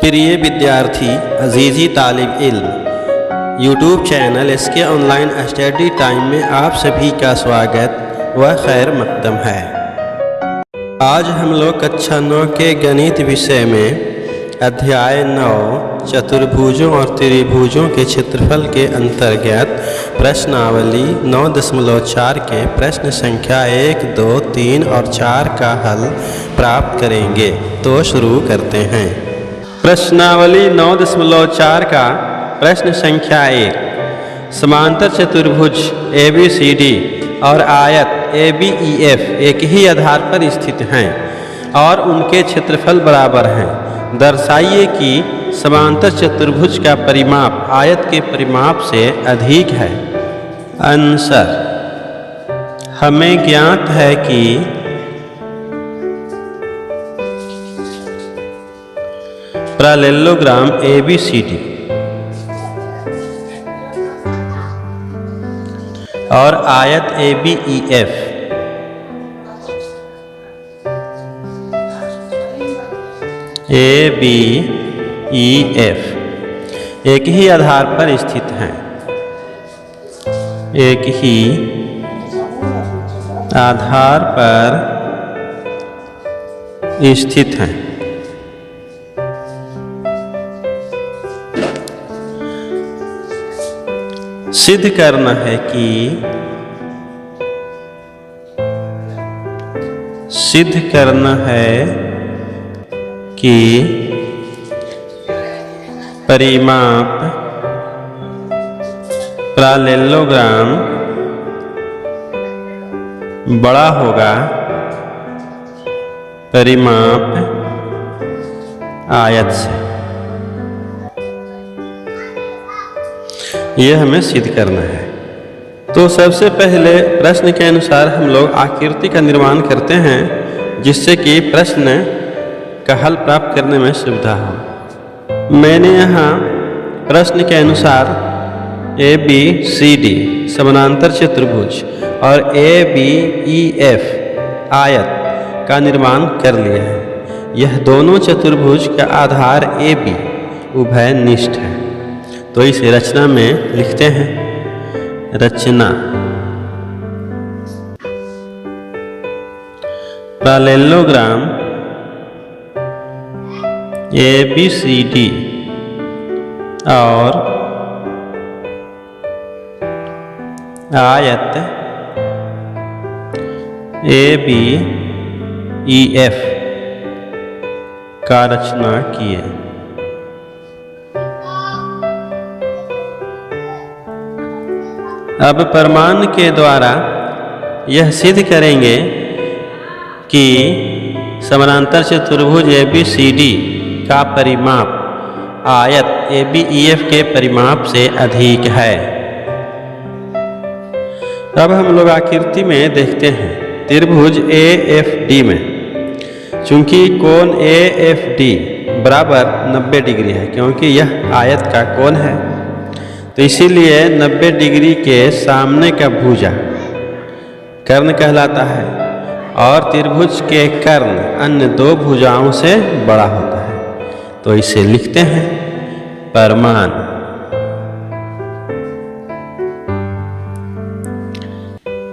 प्रिय विद्यार्थी, अजीज़ी तालिब इल्म, यूट्यूब चैनल इसके ऑनलाइन स्टडी टाइम में आप सभी का स्वागत व खैर मकदम है। आज हम लोग कक्षा 9 के गणित विषय में अध्याय 9 चतुर्भुजों और त्रिभुजों के क्षेत्रफल के अंतर्गत प्रश्नावली 9.4 के प्रश्न संख्या 1, 2, 3 और 4 का हल प्राप्त करेंगे। तो शुरू करते हैं। प्रश्नावली 9.4 का प्रश्न संख्या 1, समांतर चतुर्भुज ABCD और आयत ABEF एक ही आधार पर स्थित हैं और उनके क्षेत्रफल बराबर हैं। दर्शाइए कि समांतर चतुर्भुज का परिमाप आयत के परिमाप से अधिक है। आंसर, हमें ज्ञात है कि पैरेललोग्राम ABCD और आयत ABEF एक ही आधार पर स्थित हैं। एक ही आधार पर स्थित हैं। सिद्ध करना है कि परिमाप पैरेललोग्राम बड़ा होगा परिमाप आयत से। यह हमें सिद्ध करना है। तो सबसे पहले प्रश्न के अनुसार हम लोग आकृति का निर्माण करते हैं, जिससे कि प्रश्न का हल प्राप्त करने में सुविधा हो। मैंने यहाँ प्रश्न के अनुसार ABCD समानांतर चतुर्भुज और ABEF आयत का निर्माण कर लिया है। यह दोनों चतुर्भुज का आधार AB उभयनिष्ठ है। तो इसे रचना में लिखते हैं। रचना, पैरेललोग्राम ABCD और आयत ABEF का रचना किए। अब प्रमाण के द्वारा यह सिद्ध करेंगे कि समानांतर चतुर्भुज ABCD का परिमाप आयत ABEF के परिमाप से अधिक है। अब हम लोग आकृति में देखते हैं। त्रिभुज AFD में चूंकि कोण AFD बराबर 90 डिग्री है, क्योंकि यह आयत का कोण है, तो इसीलिए 90 डिग्री के सामने का भुजा कर्ण कहलाता है और त्रिभुज के कर्ण अन्य दो भुजाओं से बड़ा होता है। तो इसे लिखते हैं प्रमाण।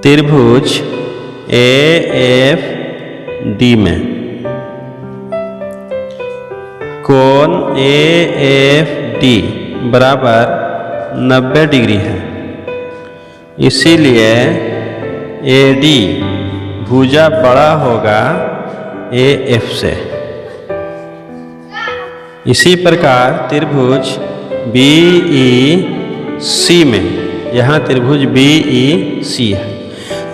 त्रिभुज AFD में कोण AFD बराबर 90 डिग्री है, इसीलिए AD भुजा बड़ा होगा AF से। इसी प्रकार त्रिभुज BEC में, यहाँ त्रिभुज BEC है,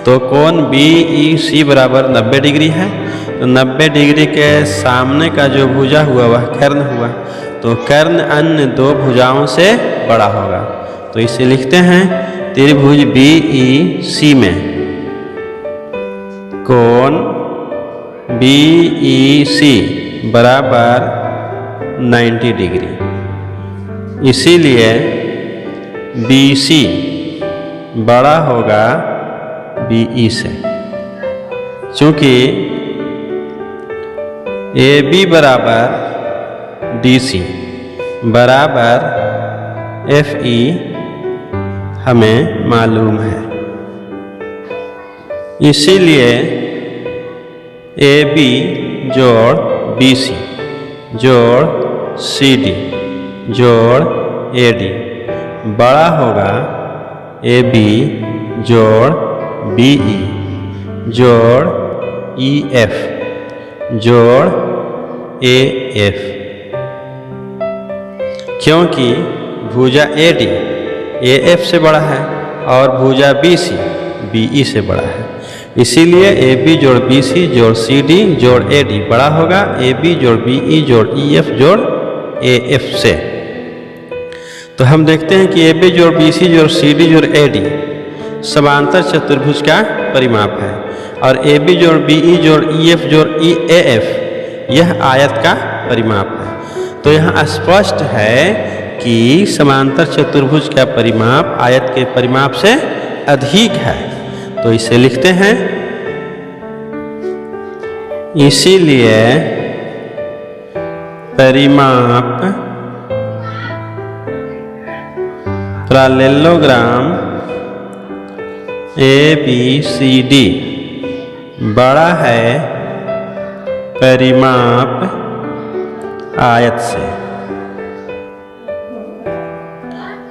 तो कोण BEC बराबर 90 डिग्री है। तो 90 डिग्री के सामने का जो भुजा हुआ वह कर्ण हुआ, तो कर्ण अन्य दो भुजाओं से बड़ा होगा। तो इसे लिखते हैं त्रिभुज BEC में कोण BEC बराबर 90 डिग्री, इसीलिए BC बड़ा होगा BE से। चूंकि AB बराबर DC बराबर FE हमें मालूम है। इसीलिए AB जोड़ BC जोड़ CD जोड़ AD बड़ा होगा AB जोड़ BE जोड़ EF जोड़ AF, क्योंकि भुजा AD AF से बड़ा है और भुजा BC BE से बड़ा है। इसीलिए AB जोड़ BC जोड़ CD जोड़ AD बड़ा होगा AB जोड़ BE जोड़ EF जोड़ AF से। तो हम देखते हैं कि AB जोड़ BC जोड़ CD जोड़ AD समांतर चतुर्भुज का परिमाप है और AB जोड़ BE जोड़ EF जोड़ AF यह आयत का परिमाप है। तो यहाँ स्पष्ट है कि समांतर चतुर्भुज का परिमाप आयत के परिमाप से अधिक है। तो इसे लिखते हैं, इसीलिए परिमाप पैरेललोग्राम ABCD बड़ा है परिमाप आयत से।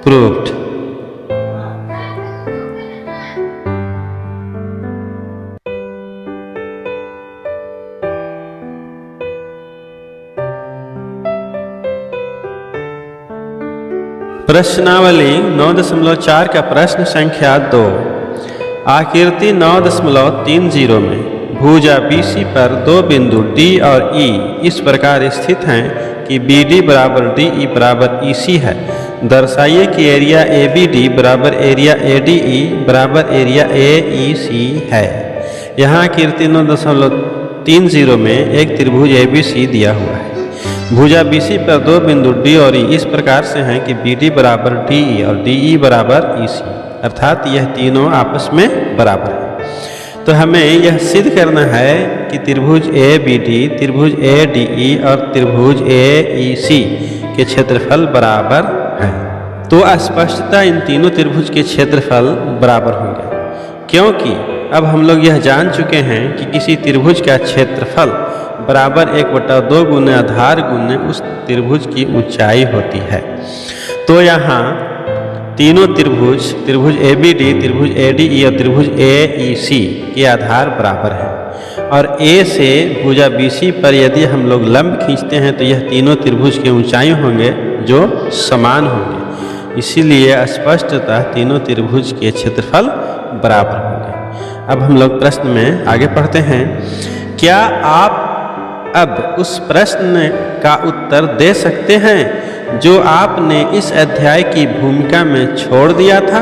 प्रूव्ड। प्रश्नावली 9.4 का प्रश्न संख्या 2। आकृति 9.30 में भुजा BC पर दो बिंदु D और E इस प्रकार स्थित हैं कि BD बराबर DE बराबर EC है। दर्शाइए कि एरिया ABD बराबर एरिया ADE बराबर एरिया AEC है। यहाँ आकृति 9.30 में एक त्रिभुज ABC दिया हुआ है। भुजा BC पर दो बिंदु D और E इस प्रकार से हैं कि BD बराबर DE और DE बराबर EC, अर्थात यह तीनों आपस में बराबर है। तो हमें यह सिद्ध करना है कि त्रिभुज ABD, त्रिभुज ADE और त्रिभुज AEC के क्षेत्रफल बराबर हैं। तो स्पष्टतः इन तीनों त्रिभुज के क्षेत्रफल बराबर होंगे, क्योंकि अब हम लोग यह जान चुके हैं कि किसी त्रिभुज का क्षेत्रफल बराबर 1/2 गुने आधार गुने उस त्रिभुज की ऊंचाई होती है। तो यहाँ तीनों त्रिभुज ABD, त्रिभुज ADE और त्रिभुज AEC के आधार बराबर हैं और A से भुजा BC पर यदि हम लोग लंब खींचते हैं तो यह तीनों त्रिभुज की ऊंचाई होंगे जो समान होंगे। इसीलिए स्पष्टतः तीनों त्रिभुज के क्षेत्रफल बराबर होंगे। अब हम लोग प्रश्न में आगे पढ़ते हैं। क्या आप अब उस प्रश्न का उत्तर दे सकते हैं जो आपने इस अध्याय की भूमिका में छोड़ दिया था?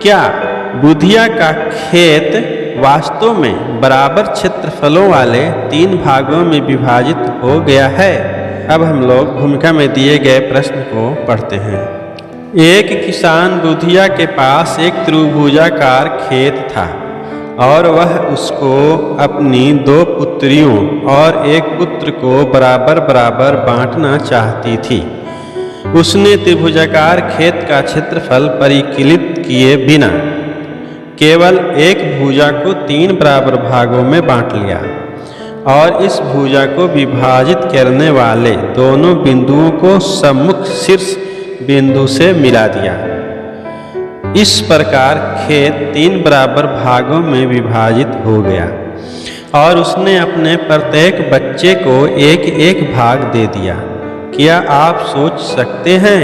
क्या बुधिया का खेत वास्तव में बराबर क्षेत्रफलों वाले 3 भागों में विभाजित हो गया है? अब हम लोग भूमिका में दिए गए प्रश्न को पढ़ते हैं। एक किसान बुधिया के पास एक त्रिभुजाकार खेत था और वह उसको अपनी 2 पुत्रियों और एक पुत्र को बराबर बराबर बांटना चाहती थी। उसने त्रिभुजाकार खेत का क्षेत्रफल परिकलित किए बिना केवल एक भुजा को 3 बराबर भागों में बांट लिया और इस भुजा को विभाजित करने वाले दोनों बिंदुओं को सम्मुख शीर्ष बिंदु से मिला दिया। इस प्रकार खेत 3 बराबर भागों में विभाजित हो गया और उसने अपने प्रत्येक बच्चे को एक एक भाग दे दिया। क्या आप सोच सकते हैं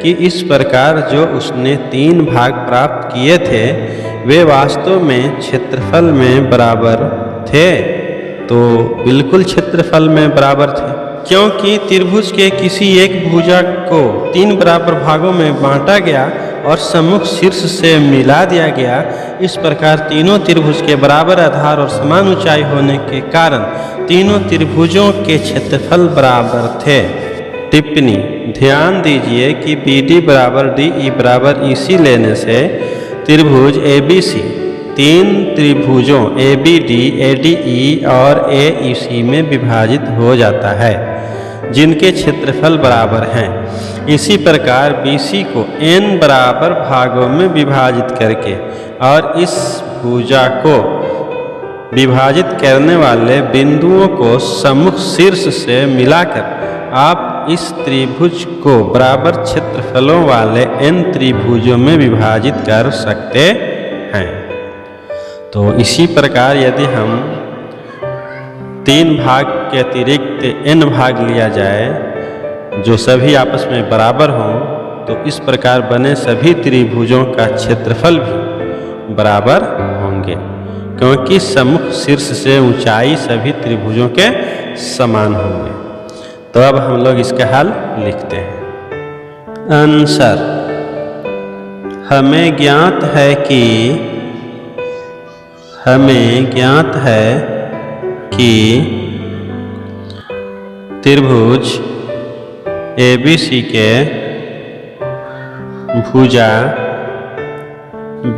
कि इस प्रकार जो उसने 3 भाग प्राप्त किए थे वे वास्तव में क्षेत्रफल में बराबर थे? तो बिल्कुल क्षेत्रफल में बराबर थे, क्योंकि त्रिभुज के किसी एक भुजा को 3 बराबर भागों में बांटा गया और सम्मुख शीर्ष से मिला दिया गया। इस प्रकार तीनों त्रिभुज के बराबर आधार और समान ऊंचाई होने के कारण तीनों त्रिभुजों के क्षेत्रफल बराबर थे। टिप्पणी: ध्यान दीजिए कि BD बराबर DE बराबर EC लेने से त्रिभुज ABC 3 त्रिभुजों ABD, ADE और AEC में विभाजित हो जाता है। जिनके क्षेत्रफल बराबर हैं। इसी प्रकार BC को n बराबर भागों में विभाजित करके और इस भुजा को विभाजित करने वाले बिंदुओं को सम्मुख शीर्ष से मिलाकर आप इस त्रिभुज को बराबर क्षेत्रफलों वाले n त्रिभुजों में विभाजित कर सकते हैं। तो इसी प्रकार यदि हम 3 भाग के अतिरिक्त n भाग लिया जाए जो सभी आपस में बराबर हों, तो इस प्रकार बने सभी त्रिभुजों का क्षेत्रफल भी बराबर होंगे, क्योंकि सम्मुख शीर्ष से ऊंचाई सभी त्रिभुजों के समान होंगे। तो अब हम लोग इसका हल लिखते हैं। आंसर, हमें ज्ञात है कि त्रिभुज ABC के भुजा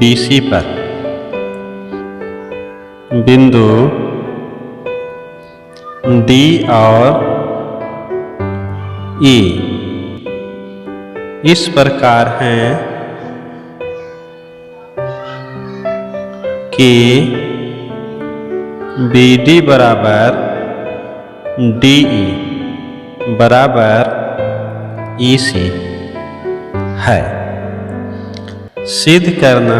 BC पर बिंदु D और E इस प्रकार हैं कि BD बराबर DE बराबर EC है। सिद्ध करना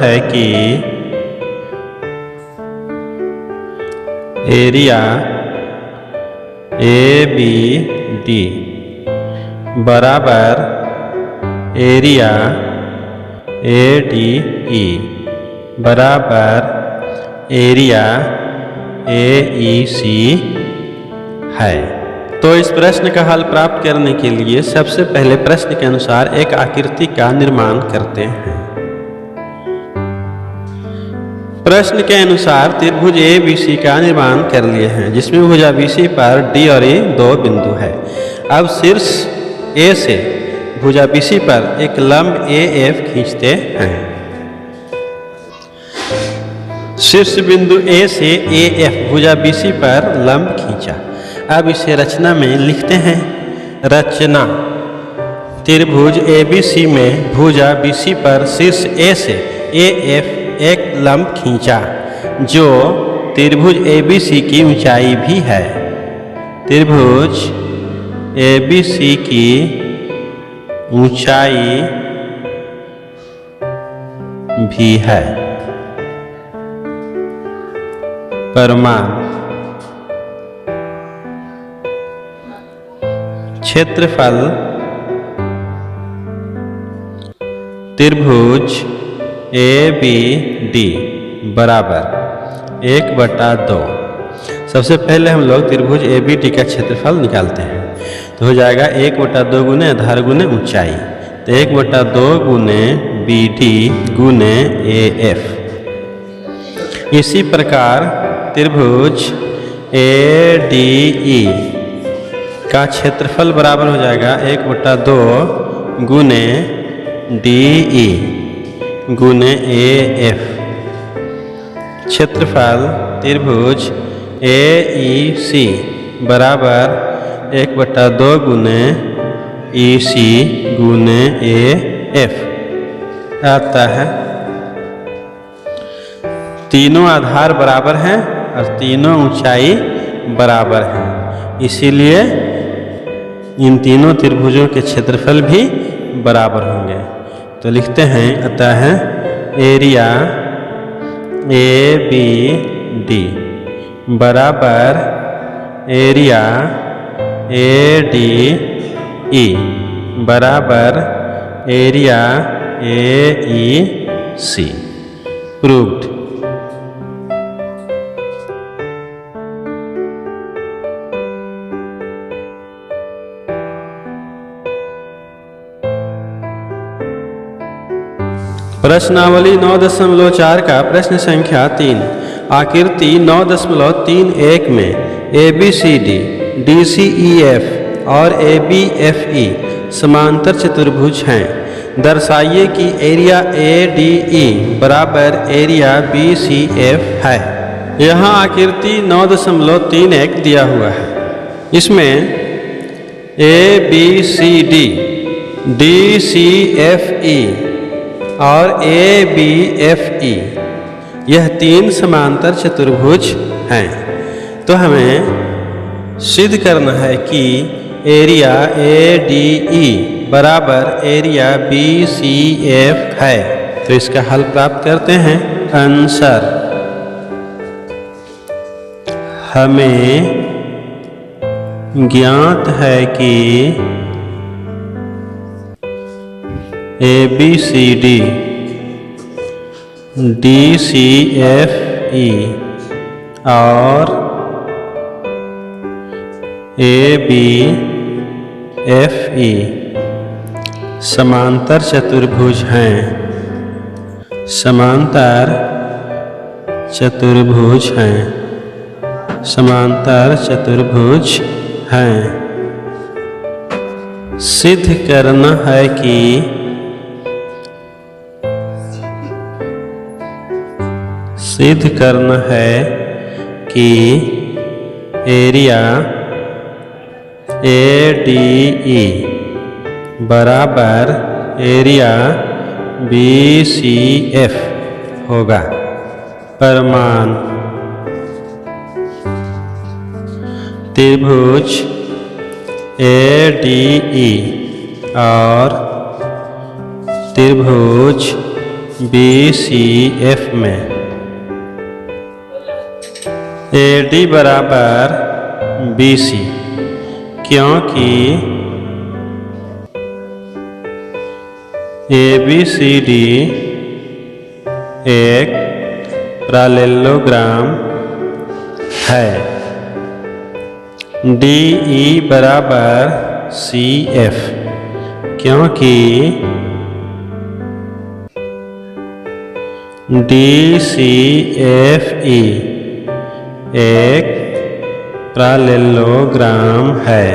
है कि एरिया ABD बराबर एरिया ADE बराबर एरिया AEC है। तो इस प्रश्न का हल प्राप्त करने के लिए सबसे पहले प्रश्न के अनुसार एक आकृति का निर्माण करते हैं। प्रश्न के अनुसार त्रिभुज ABC का निर्माण कर लिए हैं, जिसमें भुजा BC पर D और E 2 बिंदु है। अब शीर्ष A से भुजा BC पर एक लंब AF खींचते हैं। शीर्ष बिंदु A से AF भुजा BC पर लंब खींचा। अब इसे रचना में लिखते हैं। रचना, त्रिभुज ABC में भुजा BC पर शीर्ष A से AF एक लंब खींचा जो त्रिभुज ABC की ऊंचाई भी है। त्रिभुज ABC की ऊंचाई भी है। प्रमाण, क्षेत्रफल त्रिभुज ABD बराबर 1/2। सबसे पहले हम लोग त्रिभुज ABD का क्षेत्रफल निकालते हैं। तो हो जाएगा 1/2 गुने आधार गुने ऊंचाई, तो 1/2 गुने BD गुने AF। इसी प्रकार त्रिभुज ADE का क्षेत्रफल बराबर हो जाएगा 1/2 गुने DE गुने AF। क्षेत्रफल त्रिभुज AEC बराबर 1/2 गुने EC गुने AF आता है। तीनों आधार बराबर हैं और तीनों ऊंचाई बराबर हैं, इसीलिए इन तीनों त्रिभुजों के क्षेत्रफल भी बराबर होंगे। तो लिखते हैं, अतः है एरिया ABD बराबर एरिया ADE बराबर एरिया AEC। प्रूव्ड। प्रश्नावली 9.4 का प्रश्न संख्या 3। आकृति 9.31 में ABCD, DCEF और ABFE समांतर चतुर्भुज हैं। दर्शाइए कि एरिया ADE बराबर एरिया BCF है। यहाँ आकृति 9.31 दिया हुआ है। इसमें ABCD, DCFE और ABFE यह 3 समांतर चतुर्भुज हैं। तो हमें सिद्ध करना है कि एरिया ADE बराबर एरिया BCF है। तो इसका हल प्राप्त करते हैं। आंसर हमें ज्ञात है कि ABCD, DCFE और ABFE समांतर चतुर्भुज हैं। समांतर चतुर्भुज हैं। समांतर चतुर्भुज हैं। सिद्ध करना है कि एरिया ADE बराबर एरिया BCF होगा। प्रमाण त्रिभुज ADE और त्रिभुज BCF में AD बराबर BC, क्योंकि ABCD एक पैरेललोग्राम है। DE बराबर CF, क्योंकि DCFE एक पैरेललोग्राम है।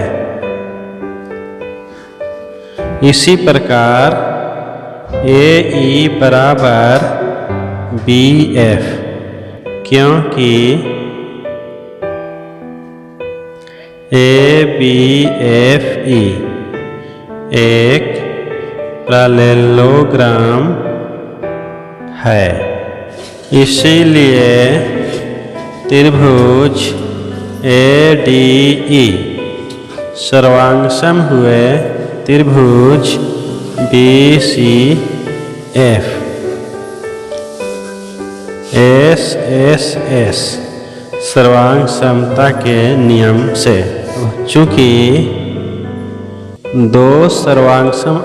इसी प्रकार AE बराबर BF, क्योंकि ABFE एक पैरेललोग्राम है। इसीलिए त्रिभुज ADE सर्वांगसम हुए त्रिभुज BCF। SSS सर्वांग समता के नियम से, चूंकि दो सर्वांगसम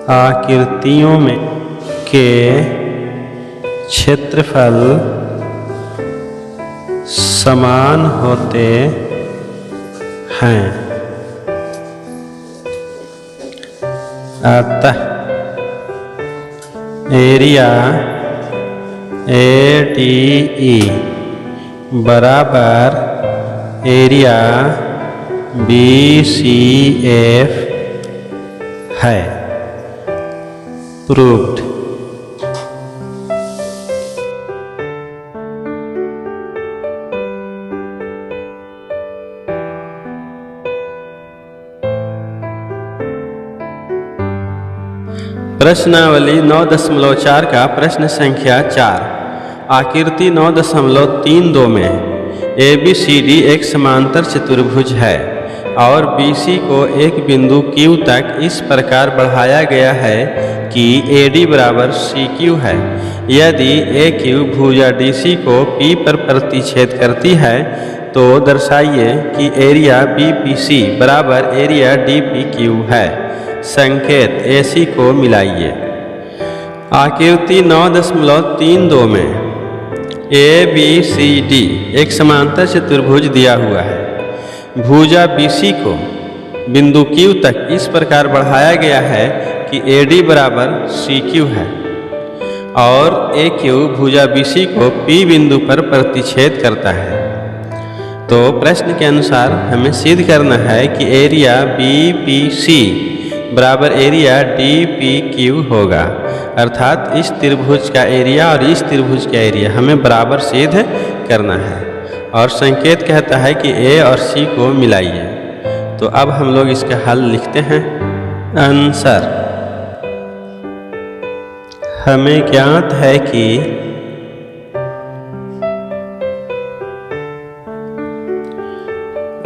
आकृतियों में के क्षेत्रफल समान होते हैं, अतः एरिया ADE बराबर एरिया BCF है। प्रूव्ड। प्रश्नावली 9.4 का प्रश्न संख्या 4। आकृति 9.32 में ABCD एक समांतर चतुर्भुज है और BC को एक बिंदु Q तक इस प्रकार बढ़ाया गया है कि AD बराबर CQ है। यदि AQ भुजा DC को P पर प्रतिच्छेद करती है तो दर्शाइए कि एरिया BPC बराबर एरिया DPQ है। संकेत AC को मिलाइए। आकृति 9.32 में ABCD एक समांतर चतुर्भुज दिया हुआ है। भुजा BC को बिंदु Q तक इस प्रकार बढ़ाया गया है कि AD बराबर CQ है और AQ भुजा BC को P बिंदु पर प्रतिच्छेद करता है। तो प्रश्न के अनुसार हमें सिद्ध करना है कि एरिया BPC बराबर एरिया DPQ होगा। अर्थात इस त्रिभुज का एरिया और इस त्रिभुज का एरिया हमें बराबर सिद्ध करना है। और संकेत कहता है कि A और C को मिलाइए। तो अब हम लोग इसका हल लिखते हैं। आंसर हमें ज्ञात है कि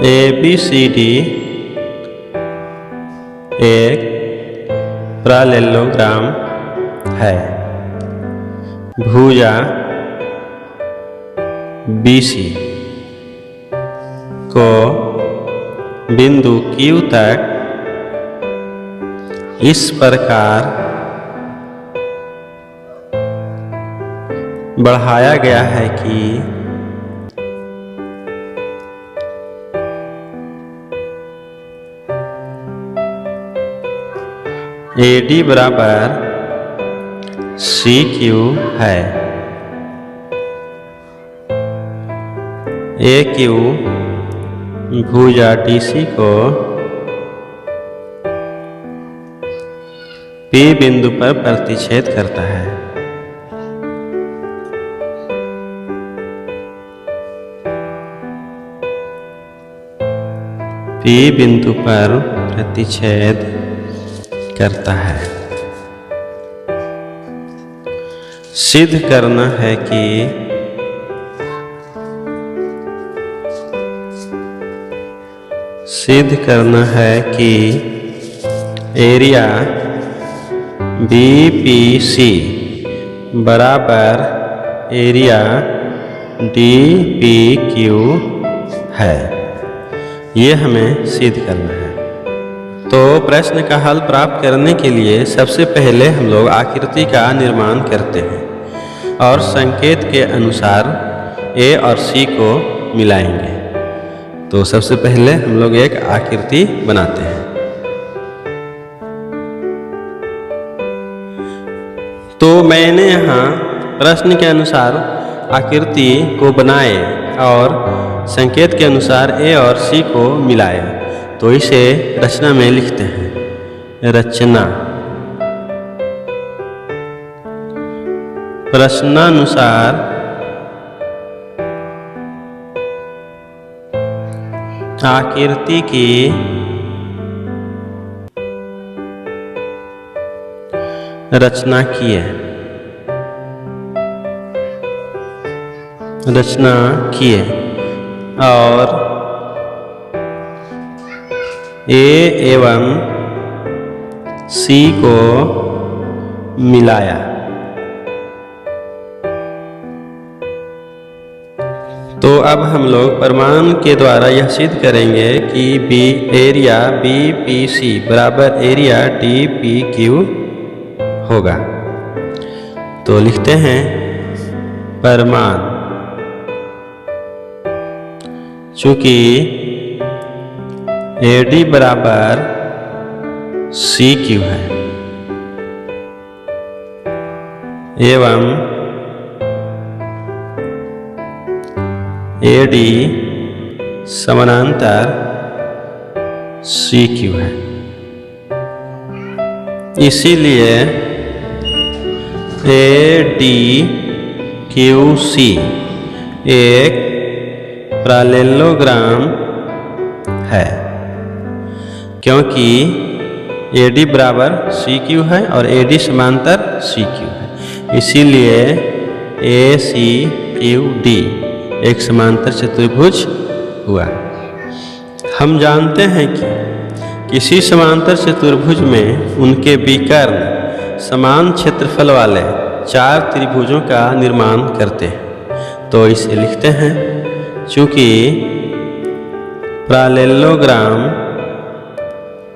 ABCD एक पैरेललोग्राम है। भुजा BC को बिंदु Q तक इस प्रकार बढ़ाया गया है कि AD बराबर CQ है। AQ भुजा DC को P बिंदु पर प्रतिच्छेद करता है। P बिंदु पर प्रतिच्छेद करता है। सिद्ध करना है कि एरिया BPC बराबर एरिया DPQ है। ये हमें सिद्ध करना है। तो प्रश्न का हल प्राप्त करने के लिए सबसे पहले हम लोग आकृति का निर्माण करते हैं और संकेत के अनुसार A और C को मिलाएंगे। तो सबसे पहले हम लोग एक आकृति बनाते हैं। तो मैंने यहाँ प्रश्न के अनुसार आकृति को बनाए और संकेत के अनुसार A और C को मिलाए। तो इसे रचना में लिखते हैं। रचना प्रश्नानुसार आकृति की रचना किए और A एवं C को मिलाया। तो अब हम लोग प्रमाण के द्वारा यह सिद्ध करेंगे कि एरिया BPC बराबर एरिया DPQ होगा। तो लिखते हैं प्रमाण। चूंकि AD बराबर CQ है एवं AD समानांतर CQ है, इसीलिए ADQC एक पैरेललोग्राम है, क्योंकि AD बराबर CQ है और AD समांतर CQ है, इसीलिए ACQD एक समांतर चतुर्भुज हुआ। हम जानते हैं कि किसी समांतर चतुर्भुज में उनके विकर्ण समान क्षेत्रफल वाले 4 त्रिभुजों का निर्माण करते हैं। तो इसे लिखते हैं, चूंकि पैरेललोग्राम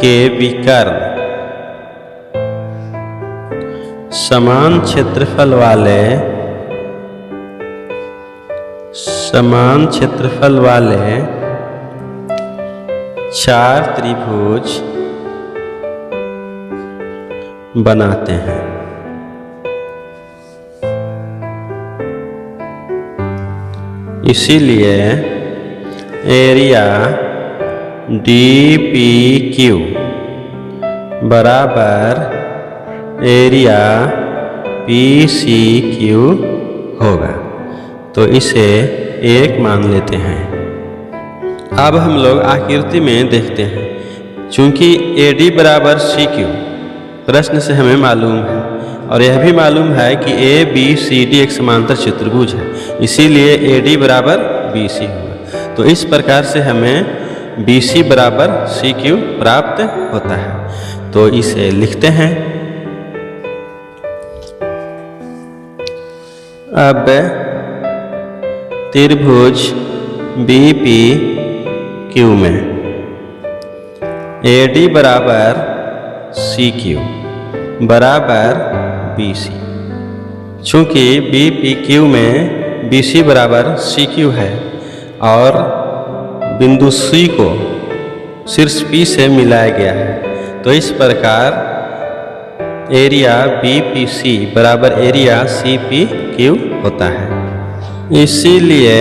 के विकर्ण समान क्षेत्रफल वाले 4 त्रिभुज बनाते हैं। इसीलिए एरिया DPQ बराबर एरिया PCQ होगा। तो इसे 1 मान लेते हैं। अब हम लोग आकृति में देखते हैं। चूंकि AD बराबर CQ प्रश्न से हमें मालूम है और यह भी मालूम है कि ABCD एक समांतर चतुर्भुज है, इसीलिए AD बराबर BC होगा। तो इस प्रकार से हमें BC बराबर CQ प्राप्त होता है। तो इसे लिखते हैं। अब त्रिभुज BPQ में AD बराबर CQ बराबर BC। चूँकि BPQ में BC बराबर CQ है और बिंदु C को शीर्ष P से मिलाया गया है, तो इस प्रकार एरिया BPC बराबर एरिया CPQ होता है। इसीलिए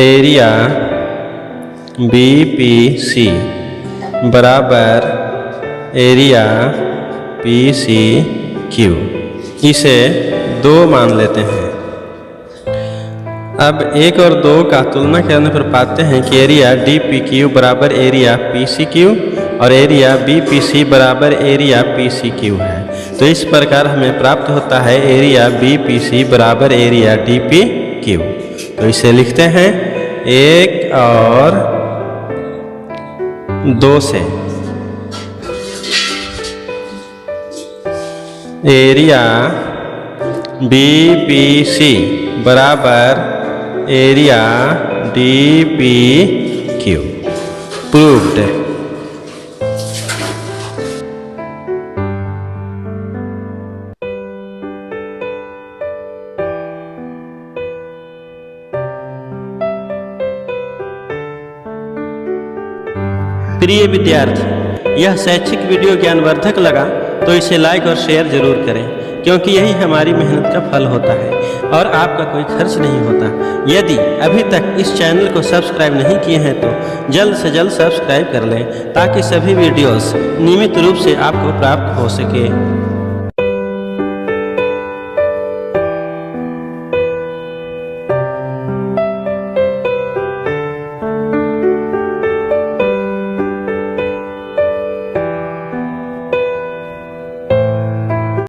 एरिया BPC बराबर एरिया PCQ, इसे 2 मान लेते हैं। अब 1 और 2 का तुलना करने पर पाते हैं कि एरिया DPQ बराबर एरिया PCQ और एरिया BPC बराबर एरिया PCQ है। तो इस प्रकार हमें प्राप्त होता है एरिया BPC बराबर एरिया DPQ। तो इसे लिखते हैं 1 और 2 से एरिया BPC बराबर एरिया DPQ प्रूव्ड। प्रिय विद्यार्थी, यह शैक्षिक वीडियो ज्ञानवर्धक लगा तो इसे लाइक और शेयर जरूर करें, क्योंकि यही हमारी मेहनत का फल होता है और आपका कोई खर्च नहीं होता। यदि अभी तक इस चैनल को सब्सक्राइब नहीं किए हैं तो जल्द से जल्द सब्सक्राइब कर लें, ताकि सभी वीडियोस नियमित रूप से आपको प्राप्त हो सके।